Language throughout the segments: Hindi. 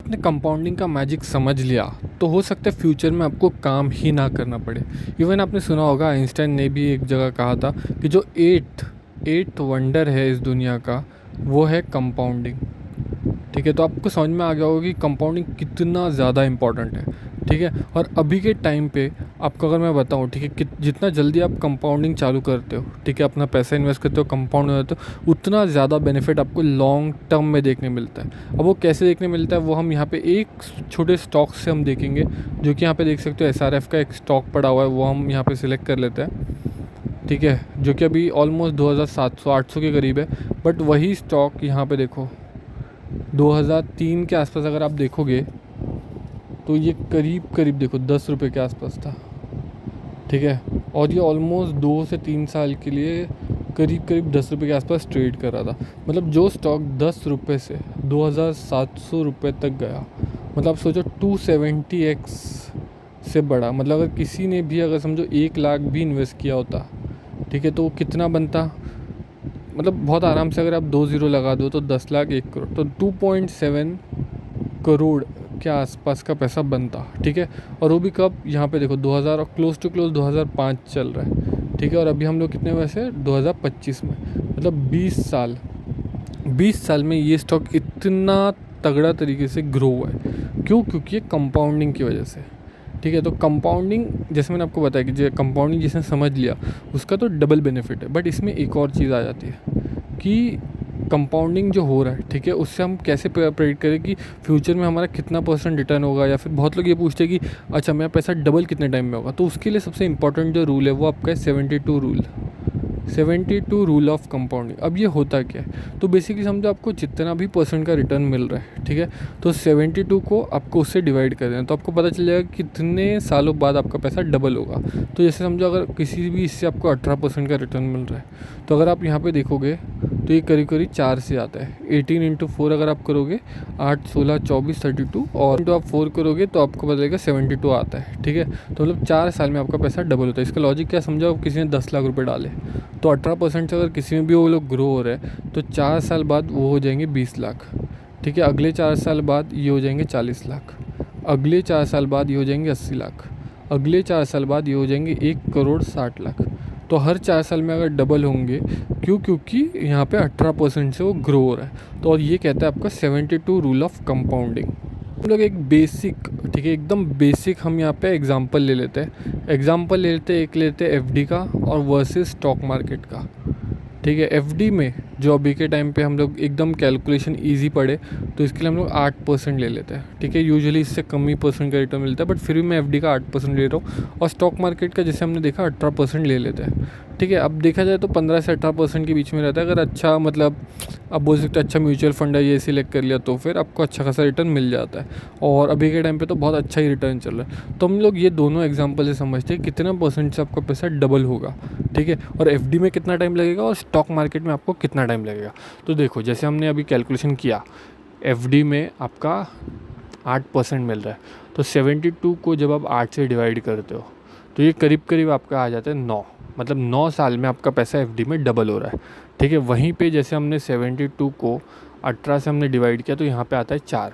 आपने कंपाउंडिंग का मैजिक समझ लिया तो हो सकता है फ्यूचर में आपको काम ही ना करना पड़े। इवन आपने सुना होगा आइंस्टाइन ने भी एक जगह कहा था कि जो एट्थ वंडर है इस दुनिया का वो है कंपाउंडिंग। ठीक है, तो आपको समझ में आ गया होगा कि कंपाउंडिंग कितना ज़्यादा इम्पॉर्टेंट है। ठीक है, और अभी के टाइम पे आपको अगर मैं बताऊँ, ठीक है, कि जितना जल्दी आप कंपाउंडिंग चालू करते हो, ठीक है, अपना पैसा इन्वेस्ट करते हो, कंपाउंड हो जाते हो, उतना ज़्यादा बेनिफिट आपको लॉन्ग टर्म में देखने मिलता है। अब वो कैसे देखने मिलता है वो हम यहाँ पे एक छोटे स्टॉक से हम देखेंगे, जो कि यहाँ पे देख सकते हो SRF का एक स्टॉक पड़ा हुआ है, वो हम यहाँ पे सिलेक्ट कर लेते हैं। ठीक है, जो कि अभी ऑलमोस्ट 2700-800 के करीब है। बट वही स्टॉक यहाँ पे देखो 2003 के आसपास अगर आप देखोगे तो ये करीब करीब देखो 10 रुपये के आसपास था। ठीक है, और ये ऑलमोस्ट 2 से 3 साल के लिए करीब करीब 10 रुपये के आसपास ट्रेड कर रहा था। मतलब जो स्टॉक 10 रुपये से 2700 रुपये तक गया, मतलब आप सोचो 270x से बढ़ा। मतलब अगर किसी ने भी अगर समझो 1 लाख भी इन्वेस्ट किया होता, ठीक है, तो वो कितना बनता, मतलब बहुत आराम से अगर आप 2 ज़ीरो लगा दो तो 10 लाख 1 करोड़, तो 2.7 करोड़ के आसपास का पैसा बनता। ठीक है, और वो भी कब, यहाँ पे देखो 2000 और क्लोज टू क्लोज 2005 चल रहा है। ठीक है, और अभी हम लोग कितने वैसे 2025 में, मतलब 20 साल में ये स्टॉक इतना तगड़ा तरीके से ग्रो हुआ है। क्यों? क्योंकि ये कंपाउंडिंग की वजह से। ठीक है, तो कंपाउंडिंग जैसे मैंने आपको बताया कि जो कंपाउंडिंग जिसने समझ लिया उसका तो डबल बेनिफिट है। बट इसमें एक और चीज़ आ जाती है कि कंपाउंडिंग जो हो रहा है, ठीक है, उससे हम कैसे प्रेडिक्ट करें कि फ्यूचर में हमारा कितना % रिटर्न होगा। या फिर बहुत लोग ये पूछते हैं कि अच्छा मेरा पैसा डबल कितने टाइम में होगा। तो उसके लिए सबसे इंपॉर्टेंट जो रूल है वो आपका है 72 रूल ऑफ कंपाउंडिंग। अब ये होता क्या है, तो बेसिकली समझो आपको जितना भी % का रिटर्न मिल रहा है, ठीक है, तो 72 को आपको उससे डिवाइड कर देना, तो आपको पता चल जाएगा कितने सालों बाद आपका पैसा डबल होगा। तो जैसे समझो अगर किसी भी इससे आपको 18% का रिटर्न मिल रहा है, तो अगर आप यहाँ पे देखोगे तो ये करीब करीब 4 से आता है। 18 × 4 अगर आप करोगे 8, 16, 24, 32, और तो आप 4 करोगे तो आपको पता लगेगा 72 आता है। ठीक है, तो मतलब 4 साल में आपका पैसा डबल होता है। इसका लॉजिक क्या समझो, आप किसी ने 10 लाख रुपए डाले तो 18% से अगर किसी में भी वो लोग ग्रो हो रहे हैं तो 4 साल बाद वो हो जाएंगे 20 लाख। ठीक है, अगले 4 साल बाद ये हो जाएंगे 40 लाख, अगले 4 साल बाद ये हो जाएंगे 80 लाख, अगले 4 साल बाद ये हो जाएंगे 1 करोड़ 60 लाख। तो हर 4 साल में अगर डबल होंगे, क्यों? क्योंकि यहाँ पे 18% से वो ग्रो हो रहा है। तो और ये कहता है आपका 72 रूल ऑफ कंपाउंडिंग। हम लोग एक बेसिक, ठीक है, एकदम बेसिक हम यहाँ पे एग्जांपल ले लेते हैं। एक लेते हैं एफडी का और वर्सेस स्टॉक मार्केट का। ठीक है, एफडी में जो अभी के टाइम पे हम लोग एकदम कैलकुलेशन इजी पड़े तो इसके लिए हम लोग 8% ले लेते हैं। ठीक है, यूजुअली इससे कम ही % का रिटर्न मिलता है, बट फिर भी मैं एफडी का 8% ले रहा हूँ। और स्टॉक मार्केट का जैसे हमने देखा 18% ले लेते हैं। ठीक है, अब देखा जाए तो 15 से 18% के बीच में रहता है। अगर अच्छा, मतलब आप बोल सकते हैं अच्छा म्यूचुअल फंड है ये सिलेक्ट कर लिया तो फिर आपको अच्छा खासा रिटर्न मिल जाता है। और अभी के टाइम पे तो बहुत अच्छा ही रिटर्न चल रहा है। तो हम लोग ये दोनों एग्जांपल से समझते हैं कितना % से आपका पैसा डबल होगा। ठीक है, और एफडी में कितना टाइम लगेगा और स्टॉक मार्केट में आपको कितना टाइम लगेगा। तो देखो जैसे हमने अभी कैलकुलेशन किया, एफडी में आपका 8% मिल रहा है, तो 72 को जब आप 8 से डिवाइड करते हो तो ये करीब करीब आपका आ जाता है 9। मतलब 9 साल में आपका पैसा एफडी में डबल हो रहा है। ठीक है, वहीं पे जैसे हमने 72 को 18 से हमने डिवाइड किया तो यहाँ पे आता है 4।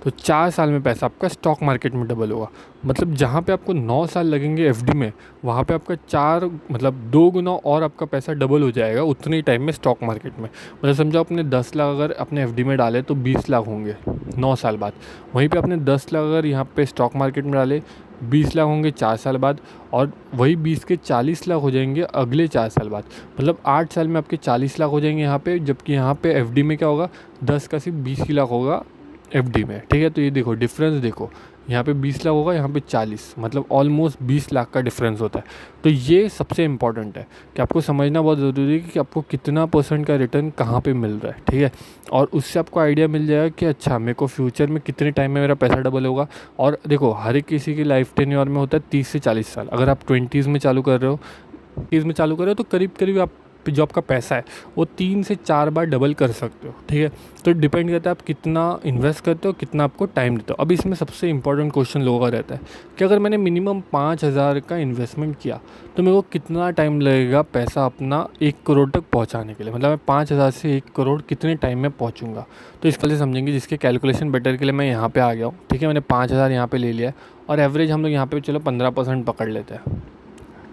तो 4 साल में पैसा आपका स्टॉक मार्केट में डबल होगा। मतलब जहाँ पे आपको 9 साल लगेंगे एफडी में, वहाँ पे आपका 4 मतलब 2 गुना और आपका पैसा डबल हो जाएगा उतने ही टाइम में स्टॉक मार्केट में। मतलब समझो आपने 10 लाख अगर अपने एफडी में डाले तो 20 लाख होंगे 9 साल बाद। वहीं पे आपने 10 लाख अगर यहाँ पे स्टॉक मार्केट में डाले 20 लाख होंगे 4 साल बाद, और वही 20 के 40 लाख हो जाएंगे अगले 4 साल बाद। मतलब 8 साल में आपके 40 लाख हो जाएंगे यहाँ पे, जबकि यहाँ पे एफडी में क्या होगा 10 का सिर्फ 20 ही लाख होगा एफडी में। ठीक है, तो ये देखो डिफरेंस देखो, यहाँ पे 20 लाख होगा, यहाँ पे 40, मतलब ऑलमोस्ट 20 लाख का डिफरेंस होता है। तो ये सबसे इम्पॉर्टेंट है कि आपको समझना बहुत ज़रूरी है कि आपको कितना % का रिटर्न कहाँ पे मिल रहा है। ठीक है, और उससे आपको आइडिया मिल जाएगा कि अच्छा मेरे को फ्यूचर में कितने टाइम में मेरा पैसा डबल होगा। और देखो हर एक किसी की लाइफ टेन्योर में होता है 30 से 40 साल। अगर आप 20s में चालू कर रहे हो तो करीब करीब आप जो आपका पैसा है वो 3 से 4 बार डबल कर सकते हो, ठीक है। तो डिपेंड करता है आप कितना इन्वेस्ट करते हो, कितना आपको टाइम देते हो। अब इसमें सबसे इंपॉर्टेंट क्वेश्चन लोगों का रहता है कि अगर मैंने मिनिमम 5,000 का इन्वेस्टमेंट किया तो मेरे को कितना टाइम लगेगा पैसा अपना 1 करोड़ तक पहुंचाने के लिए, मतलब मैं 5,000 से 1 करोड़ कितने टाइम में पहुंचूंगा। तो इस वजह से समझेंगे, जिसके कैलकुलेशन बेटर के लिए मैं यहाँ पे आ गया हूँ, ठीक है। मैंने 5,000 यहाँ पे ले लिया है और एवरेज हम लोग यहाँ पे चलो 15% पकड़ लेते हैं,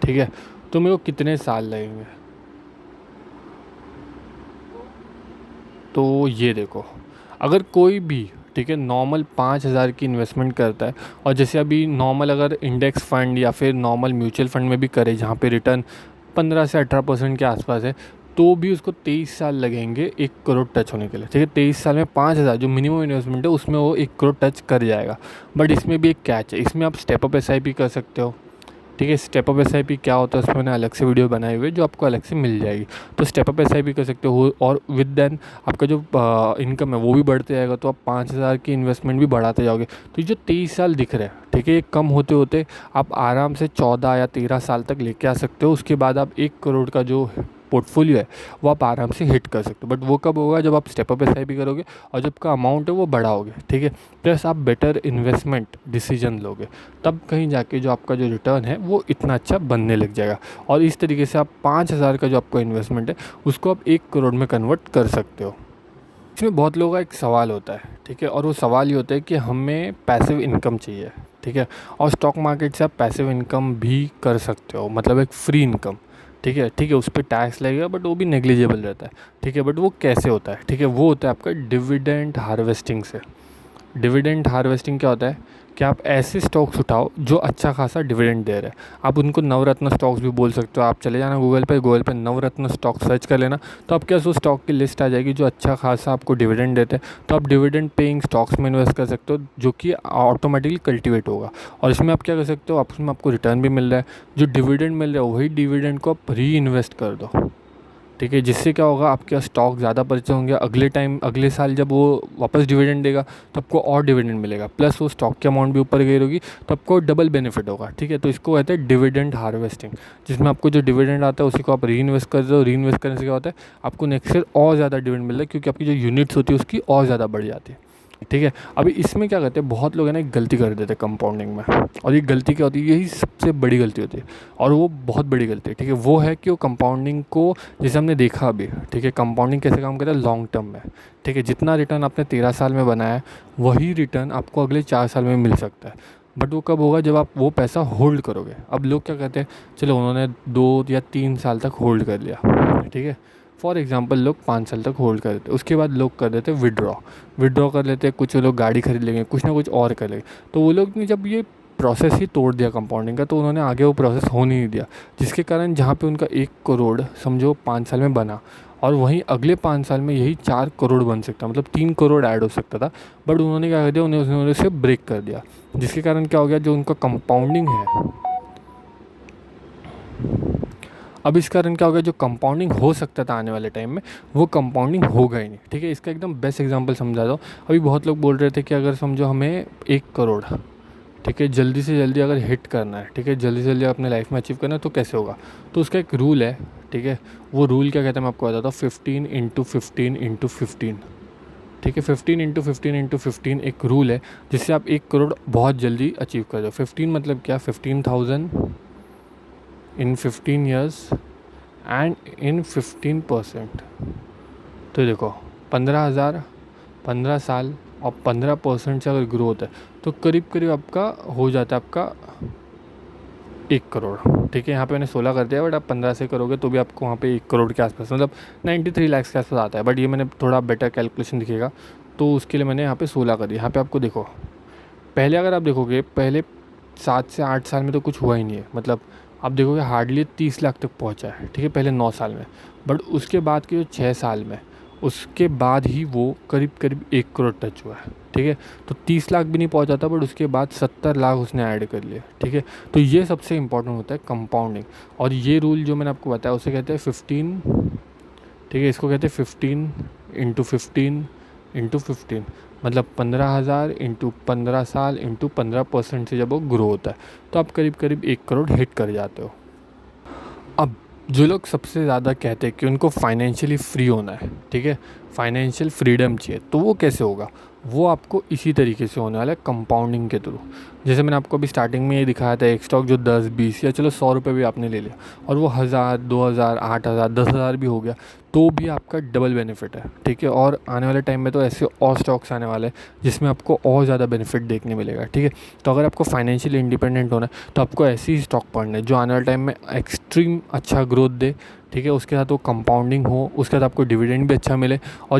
ठीक है। तो मेरे को कितने साल लगेंगे, तो ये देखो, अगर कोई भी, ठीक है, नॉर्मल 5,000 की इन्वेस्टमेंट करता है और जैसे अभी नॉर्मल अगर इंडेक्स फंड या फिर नॉर्मल म्यूचुअल फंड में भी करे जहाँ पे रिटर्न 15 से 18% के आसपास है, तो भी उसको 23 साल लगेंगे 1 करोड़ टच होने के लिए, ठीक है। 23 साल में 5,000 जो मिनिमम इन्वेस्टमेंट है उसमें वो 1 करोड़ टच कर जाएगा। बट इसमें भी एक कैच है, इसमें आप स्टेप अप SIP कर सकते हो, ठीक है। स्टेप अप SIP क्या होता है उसमें मैंने अलग से वीडियो बनाई हुई है जो आपको अलग से मिल जाएगी। तो स्टेप अप SIP कर सकते हो और विद देन आपका जो इनकम है वो भी बढ़ते जाएगा, तो आप 5,000 की इन्वेस्टमेंट भी बढ़ाते जाओगे। तो ये जो 23 साल दिख रहे हैं, ठीक है, ये कम होते होते आप आराम से 14 या 13 साल तक लेके आ सकते हो। उसके बाद आप 1 करोड़ का जो पोर्टफोलियो है वो आप आराम से हिट कर सकते हो। बट वो कब होगा, जब आप स्टेप अप SIP करोगे और जब का अमाउंट है वो बढ़ाओगे, ठीक है। प्लस आप बेटर इन्वेस्टमेंट डिसीजन लोगे, तब कहीं जाके जो आपका जो रिटर्न है वो इतना अच्छा बनने लग जाएगा। और इस तरीके से आप 5,000 का जो आपका इन्वेस्टमेंट है उसको आप 1 करोड़ में कन्वर्ट कर सकते हो। इसमें बहुत लोगों का एक सवाल होता है, ठीक है, और वो सवाल ये होता है कि हमें पैसिव इनकम चाहिए, ठीक है। और स्टॉक मार्केट से आप पैसिव इनकम भी कर सकते हो, मतलब एक फ्री इनकम, ठीक है, ठीक है। उस पर टैक्स लगेगा बट वो भी नेग्लिजिबल रहता है, ठीक है। बट वो कैसे होता है, ठीक है, वो होता है आपका डिविडेंड हार्वेस्टिंग से। डिविडेंड हार्वेस्टिंग क्या होता है कि आप ऐसे स्टॉक्स उठाओ जो अच्छा खासा डिविडेंड दे रहे हैं। आप उनको नवरत्न स्टॉक्स भी बोल सकते हो। आप चले जाना गूगल पे नवरत्न स्टॉक सर्च कर लेना, तो आपके पास वो स्टॉक की लिस्ट आ जाएगी जो अच्छा खासा आपको डिविडेंड देते हैं। तो आप डिविडेंड पेइंग स्टॉक्स में इन्वेस्ट कर सकते हो जो कि ऑटोमेटिकली कल्टिवेट होगा। और इसमें आप क्या कर सकते हो, उसमें आपको रिटर्न भी मिल रहा है, जो डिविडेंड मिल रहा है वही डिविडेंड को आप री इन्वेस्ट कर दो, ठीक है। जिससे क्या होगा, आपके स्टॉक ज़्यादा परिचय होंगे, अगले साल जब वो वापस डिविडेंड देगा तो आपको और डिविडेंड मिलेगा, प्लस वो स्टॉक की अमाउंट भी ऊपर गई होगी, तो आपको डबल बेनिफिट होगा, ठीक है। तो इसको कहते हैं डिविडेंड हार्वेस्टिंग, जिसमें आपको जो डिविडेंड आता है उसी को आप री इन्वेस्ट कर दो। री इन्वेस्ट करने से क्या होता है, आपको नेक्स्ट ईयर और ज़्यादा डिविडेंड मिल रहा है, क्योंकि आपकी जो यूनिट्स होती है उसकी और ज़्यादा बढ़ जाती है, ठीक है। अभी इसमें क्या कहते हैं, बहुत लोग है ना एक गलती कर देते हैं कंपाउंडिंग में, और ये गलती क्या होती है, यही सबसे बड़ी गलती होती है और वो बहुत बड़ी गलती है, ठीक है। वो है कि वो कंपाउंडिंग को, जैसे हमने देखा अभी, ठीक है, कंपाउंडिंग कैसे काम करता है लॉन्ग टर्म में, ठीक है। जितना रिटर्न आपने 13 साल में बनाया है वही रिटर्न आपको अगले 4 साल में मिल सकता है। बट वो कब होगा, जब आप वो पैसा होल्ड करोगे। अब लोग क्या कहते हैं, चलो उन्होंने 2 या 3 साल तक होल्ड कर लिया, ठीक है। फॉर एग्जांपल लोग 5 साल तक होल्ड कर देते, उसके बाद लोग कर देते विड्रॉ कर लेते, कुछ लोग गाड़ी खरीद लेंगे, कुछ ना कुछ और कर लेंगे। तो वो लोग ने जब ये प्रोसेस ही तोड़ दिया कंपाउंडिंग का, तो उन्होंने आगे वो प्रोसेस होने नहीं दिया, जिसके कारण जहाँ पे उनका 1 करोड़ समझो 5 साल में बना, और वहीं अगले 5 साल में यही 4 करोड़ बन सकता, मतलब 3 करोड़ ऐड हो सकता था। बट उन्होंने क्या कर दिया, उन्होंने उसे ब्रेक कर दिया, जिसके कारण क्या हो गया, जो उनका कंपाउंडिंग है, अब इस कारण क्या हो गया, जो कंपाउंडिंग हो सकता था आने वाले टाइम में वो कंपाउंडिंग होगा ही नहीं, ठीक है। इसका एकदम बेस्ट एग्जांपल समझा दो। अभी बहुत लोग बोल रहे थे कि अगर समझो हमें 1 करोड़, ठीक है, जल्दी से जल्दी अगर हिट करना है, ठीक है, जल्दी से जल्दी अपने लाइफ में अचीव करना है तो कैसे होगा। तो उसका एक रूल है, ठीक है। वो रूल क्या कहता है मैं आपको बताता हूँ, 15 × 15 × 15, ठीक है। 15 × 15 × 15 एक रूल है जिससे आप 1 करोड़ बहुत जल्दी अचीव कर दो। 15 मतलब क्या, 15,000 इन 15 ईयर्स एंड इन 15%। तो देखो 15,000 15 साल और 15% से अगर ग्रो होता है तो करीब करीब आपका हो जाता है आपका 1 करोड़, ठीक है। यहाँ पे मैंने 16 कर दिया, बट आप 15 से करोगे तो भी आपको वहाँ पे 1 करोड़ के आसपास, मतलब 93 लाख के आसपास आता है। बट ये मैंने थोड़ा बेटर कैलकुलेशन दिखेगा तो उसके लिए मैंने यहाँ पे 16 कर दिया। यहाँ पे आपको देखो, पहले अगर आप देखोगे पहले 7 से 8 साल में तो कुछ हुआ ही नहीं है, मतलब आप देखोगे हार्डली 30 लाख तक पहुंचा है, ठीक है, पहले 9 साल में। बट उसके बाद के जो 6 साल में, उसके बाद ही वो करीब करीब 1 करोड़ टच हुआ है, ठीक है। तो 30 लाख भी नहीं पहुंचा था, बट उसके बाद 70 लाख उसने ऐड कर लिया, ठीक है। तो ये सबसे इम्पोर्टेंट होता है कंपाउंडिंग, और ये रूल जो मैंने आपको बताया उसे कहते हैं 15, ठीक है, इसको कहते हैं 15 × 15 × 15, मतलब 15,000 × 15 साल × 15% से जब वो ग्रो होता है तो आप करीब करीब 1 करोड़ हिट कर जाते हो। अब जो लोग सबसे ज़्यादा कहते हैं कि उनको फाइनेंशियली फ्री होना है, ठीक है, फाइनेंशियल फ्रीडम चाहिए, तो वो कैसे होगा? वो आपको इसी तरीके से होने वाला है, कंपाउंडिंग के थ्रू। जैसे मैंने आपको अभी स्टार्टिंग में ये दिखाया था, एक स्टॉक जो 10-20 या चलो 100 रुपये भी आपने ले लिया और वो 1000, 2000, 8000, 10,000 भी हो गया, तो भी आपका डबल बेनिफिट है, ठीक है। और आने वाले टाइम में तो ऐसे और स्टॉक्स आने वाले हैं जिसमें आपको और ज़्यादा बेनिफिट देखने मिलेगा, ठीक है। तो अगर आपको फाइनेंशियली इंडिपेंडेंट होना है तो आपको ऐसे ही स्टॉक पढ़ने जो आने वाले टाइम में एक्सट्रीम अच्छा ग्रोथ दे, ठीक है, उसके साथ वो कंपाउंडिंग हो, उसके साथ आपको डिविडेंड भी अच्छा मिले और